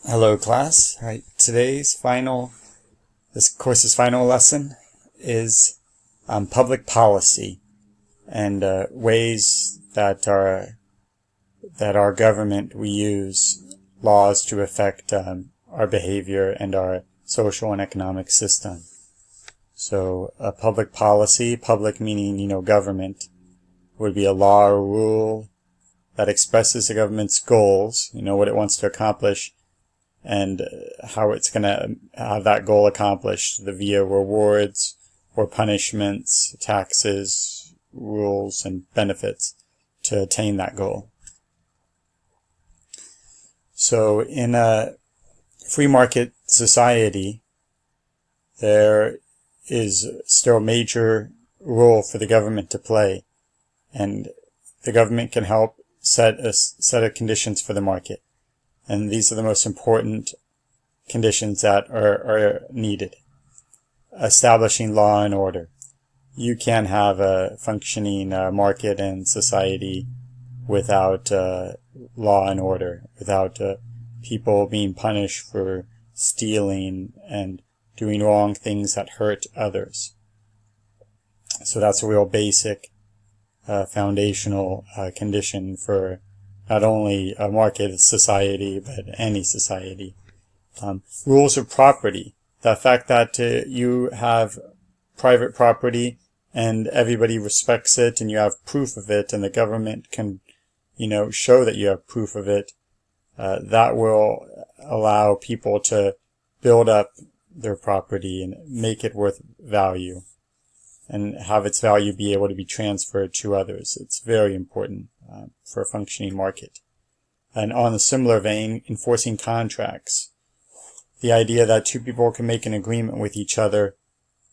Hello class. All right, this course's final lesson is public policy and ways that our government we use laws to affect our behavior and our social and economic system. So public policy, public meaning government, would be a law or rule that expresses the government's goals, what it wants to accomplish, and how it's going to have that goal accomplished via rewards or punishments, taxes, rules, and benefits to attain that goal. So in a free market society, there is still a major role for the government to play, and the government can help set a set of conditions for the market. And these are the most important conditions that are needed. Establishing law and order. You can't have a functioning market and society without law and order, without people being punished for stealing and doing wrong things that hurt others. So that's a real basic foundational condition for not only a market society, but any society. Rules of property. The fact that you have private property and everybody respects it and you have proof of it and the government can, show that you have proof of it, that will allow people to build up their property and make it worth value and have its value be able to be transferred to others. It's very important for a functioning market. And on a similar vein, enforcing contracts. The idea that two people can make an agreement with each other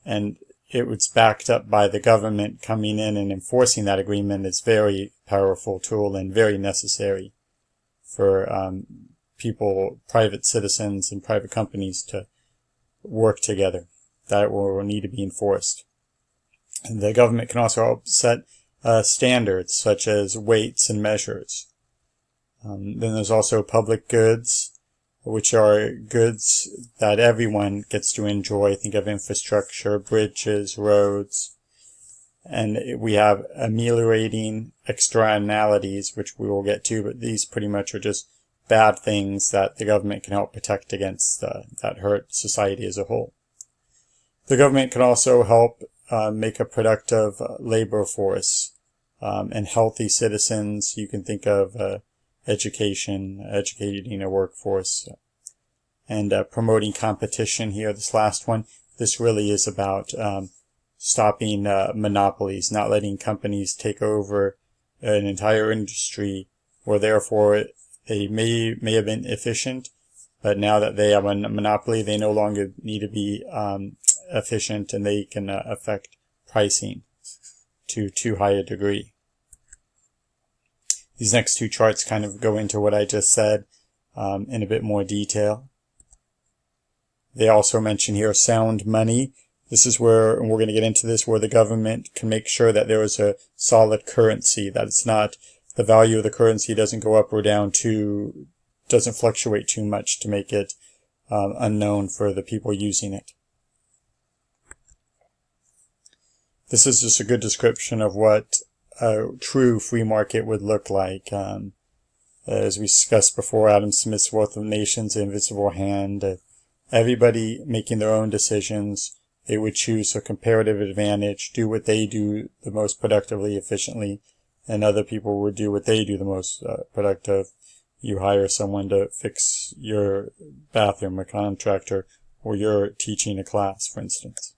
and it was backed up by the government coming in and enforcing that agreement is very powerful tool and very necessary for people, private citizens and private companies to work together. That will need to be enforced. And the government can also help set standards such as weights and measures. Then there's also public goods, which are goods that everyone gets to enjoy. Think of infrastructure, bridges, roads. And we have ameliorating externalities, which we will get to, but these pretty much are just bad things that the government can help protect against that hurt society as a whole. The government can also help make a productive labor force and healthy citizens. You can think of educating a workforce, and promoting competition here. This last one, this really is about stopping monopolies, not letting companies take over an entire industry where therefore they may have been efficient, but now that they have a monopoly, they no longer need to be efficient and they can affect pricing to too high a degree. These next two charts kind of go into what I just said in a bit more detail. They also mention here sound money. This is where, and we're going to get into this, where the government can make sure that there is a solid currency, that it's not, the value of the currency doesn't go up or down doesn't fluctuate too much to make it unknown for the people using it. This is just a good description of what a true free market would look like. As we discussed before, Adam Smith's Wealth of Nations, The Invisible Hand, everybody making their own decisions. They would choose a comparative advantage, do what they do the most productively, efficiently, and other people would do what they do the most productive. You hire someone to fix your bathroom, a contractor, or you're teaching a class, for instance.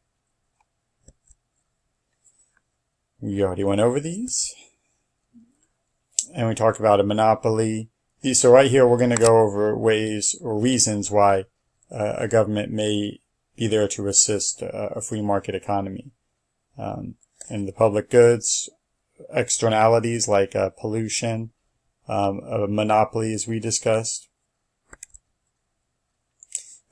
We already went over these. And we talked about a monopoly. So right here we're going to go over ways or reasons why a government may be there to assist a free market economy. And the public goods, externalities like pollution, a monopoly as we discussed.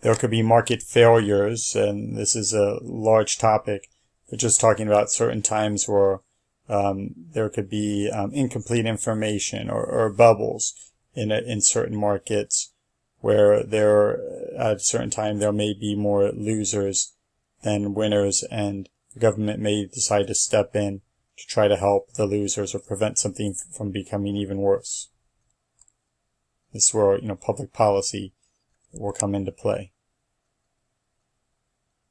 There could be market failures, and this is a large topic. We're just talking about certain times where there could be incomplete information or bubbles in certain markets, where there, at a certain time, there may be more losers than winners, and the government may decide to step in to try to help the losers or prevent something from becoming even worse. This is where, public policy will come into play.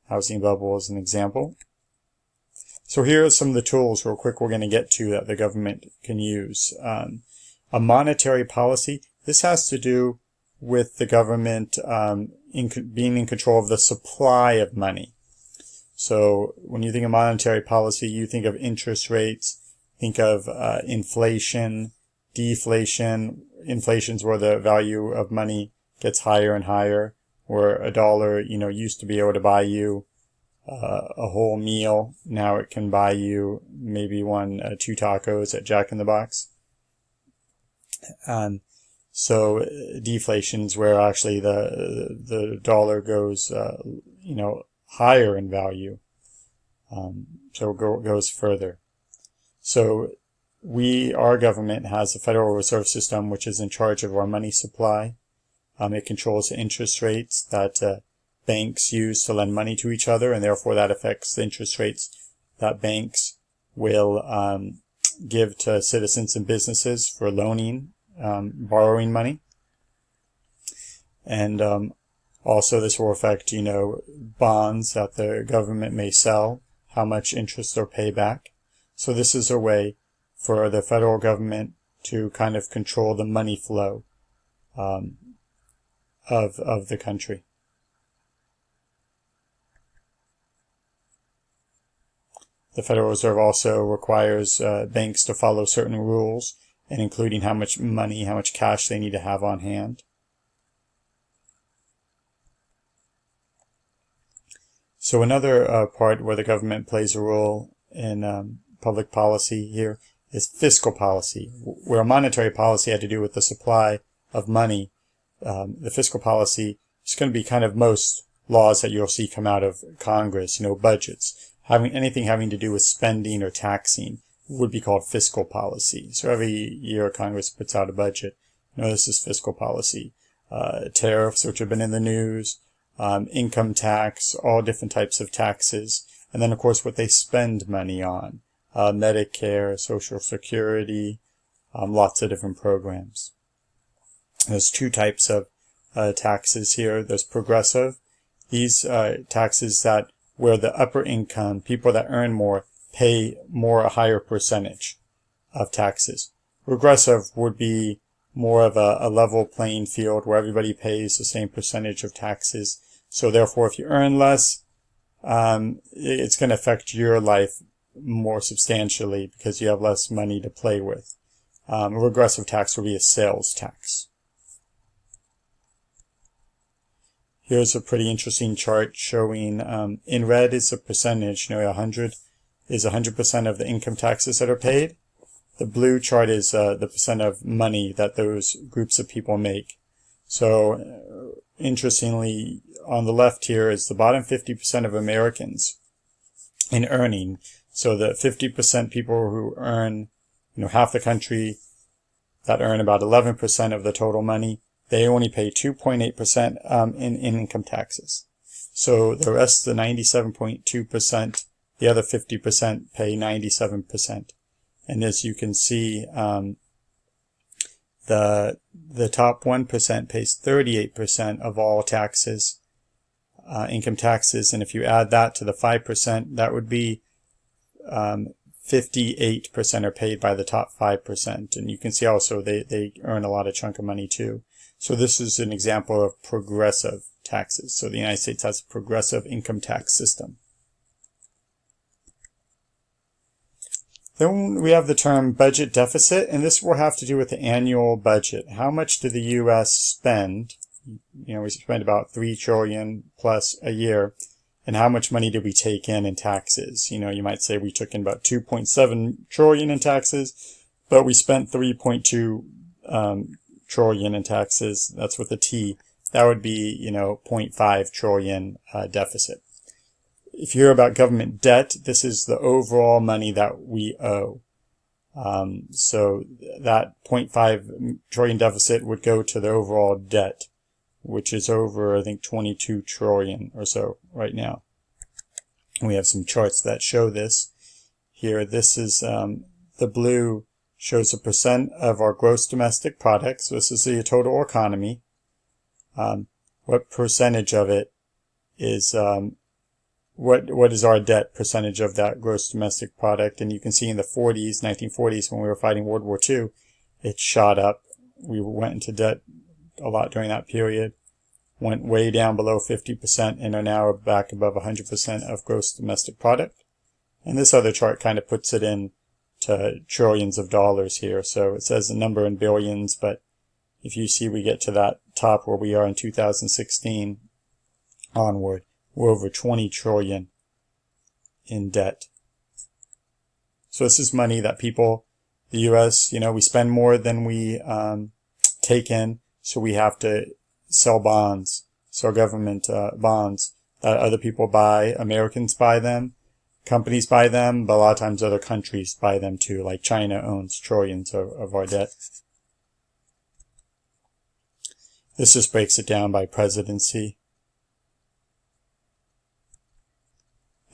Housing bubble is an example. So here are some of the tools real quick we're going to get to that the government can use. A monetary policy. This has to do with the government being in control of the supply of money. So when you think of monetary policy, you think of interest rates, think of inflation, deflation. Inflation's where the value of money gets higher and higher, where a dollar, used to be able to buy you a whole meal. Now it can buy you maybe two tacos at Jack in the Box. So deflation is where actually the dollar goes, higher in value. So it goes further. So our government has a Federal Reserve System which is in charge of our money supply. It controls the interest rates that banks use to lend money to each other, and therefore that affects the interest rates that banks will give to citizens and businesses for borrowing money. And also this will affect, bonds that the government may sell, how much interest they'll pay back. So this is a way for the federal government to kind of control the money flow of the country. The Federal Reserve also requires banks to follow certain rules, and including how much money, how much cash they need to have on hand. So another part where the government plays a role in public policy here is fiscal policy, where monetary policy had to do with the supply of money. The fiscal policy is going to be kind of most laws that you'll see come out of Congress, budgets. Anything having to do with spending or taxing would be called fiscal policy. So every year Congress puts out a budget. This is fiscal policy. Tariffs, which have been in the news, income tax, all different types of taxes. And then, of course, what they spend money on. Medicare, Social Security, lots of different programs. There's two types of taxes here. There's progressive. These taxes where the upper income, people that earn more, pay a higher percentage of taxes. Regressive would be more of a level playing field where everybody pays the same percentage of taxes. So therefore, if you earn less, it's going to affect your life more substantially because you have less money to play with. A regressive tax would be a sales tax. Here's a pretty interesting chart showing in red is the percentage. 100 is 100% of the income taxes that are paid. The blue chart is the percent of money that those groups of people make. So interestingly, on the left here is the bottom 50% of Americans in earning. So the 50% people who earn, half the country that earn about 11% of the total money, they only pay 2.8% in income taxes. So the rest, the 97.2%, the other 50% pay 97%. And as you can see, the top 1% pays 38% of all taxes, income taxes. And if you add that to the 5%, that would be 58% are paid by the top 5%. And you can see also they earn a lot of chunk of money too. So this is an example of progressive taxes. So the United States has a progressive income tax system. Then we have the term budget deficit, and this will have to do with the annual budget. How much did the U.S. spend? We spend about $3 trillion plus a year. And how much money did we take in taxes? You might say we took in about 2.7 trillion in taxes, but we spent 3.2 trillion in taxes. That's with a T. That would be, 0.5 trillion deficit. If you hear about government debt, this is the overall money that we owe. So that 0.5 trillion deficit would go to the overall debt which is over, I think, 22 trillion or so right now. We have some charts that show this here. This is the blue shows the percent of our gross domestic product. So this is the total economy. What percentage of it is what is our debt percentage of that gross domestic product? And you can see in the 40s, 1940s, when we were fighting World War II, it shot up. We went into debt a lot during that period, went way down below 50% and are now back above 100% of gross domestic product. And this other chart kind of puts it in to trillions of dollars here. So it says a number in billions, but if you see we get to that top where we are in 2016 onward, we're over 20 trillion in debt. So this is money that people, the U.S., we spend more than we take in, so we have to sell bonds, sell government bonds that other people buy. Americans buy them, companies buy them, but a lot of times other countries buy them too, like China owns trillions of our debt. This just breaks it down by presidency.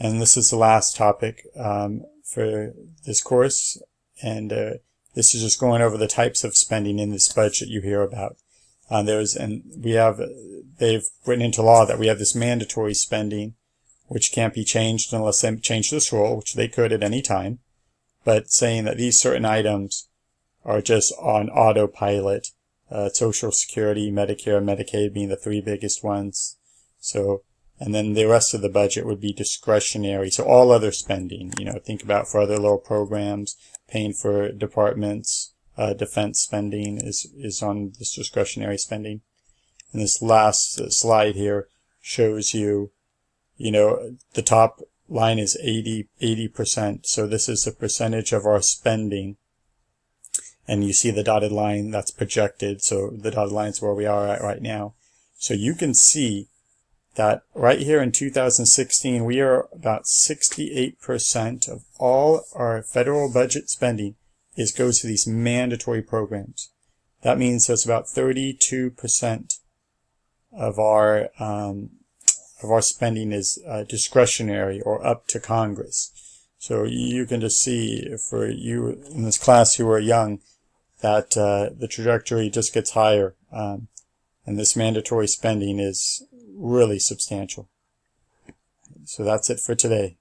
And this is the last topic for this course, and this is just going over the types of spending in this budget you hear about. They've written into law that we have this mandatory spending, which can't be changed unless they change this rule, which they could at any time, but saying that these certain items are just on autopilot, Social Security, Medicare, Medicaid being the three biggest ones. So, and then the rest of the budget would be discretionary. So all other spending, think about for other little programs, paying for departments, defense spending is on this discretionary spending. And this last slide here shows you, the top line is 80%. So this is the percentage of our spending. And you see the dotted line that's projected. So the dotted line is where we are at right now. So you can see that right here in 2016, we are about 68% of all our federal budget spending goes to these mandatory programs. That means that's about 32% of our spending is discretionary or up to Congress. So you can just see for you in this class who are young that the trajectory just gets higher, and this mandatory spending is really substantial. So that's it for today.